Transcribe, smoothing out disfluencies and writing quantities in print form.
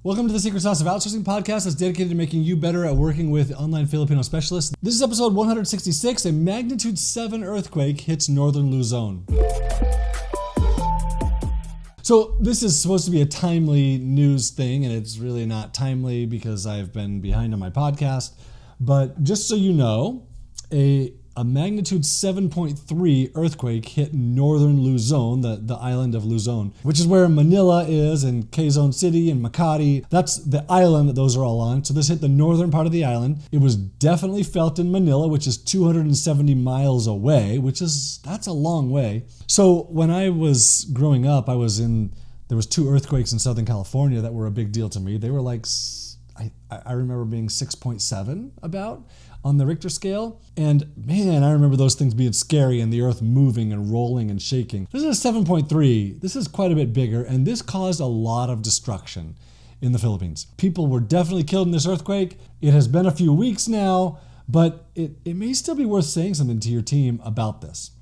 Welcome to the Secret Sauce of Outsourcing podcast that's dedicated to making you better at working with online Filipino specialists. This is episode 166. A magnitude 7 earthquake hits northern Luzon. So this is supposed to be a timely news thing, and it's really not timely because I've been behind on my podcast. But just so you know, a magnitude 7.3 earthquake hit northern Luzon, the island of Luzon, which is where Manila is, and Quezon City and Makati. That's the island that those are all on. So this hit the northern part of the island. It was definitely felt in Manila, which is 270 miles away, that's a long way. So when I was growing up, there was 2 earthquakes in Southern California that were a big deal to me. They were like, I remember being 6.7 about on the Richter scale. And man, I remember those things being scary and the earth moving and rolling and shaking. This is a 7.3. This is quite a bit bigger, and this caused a lot of destruction in the Philippines. People were definitely killed in this earthquake. It has been a few weeks now, but it may still be worth saying something to your team about this.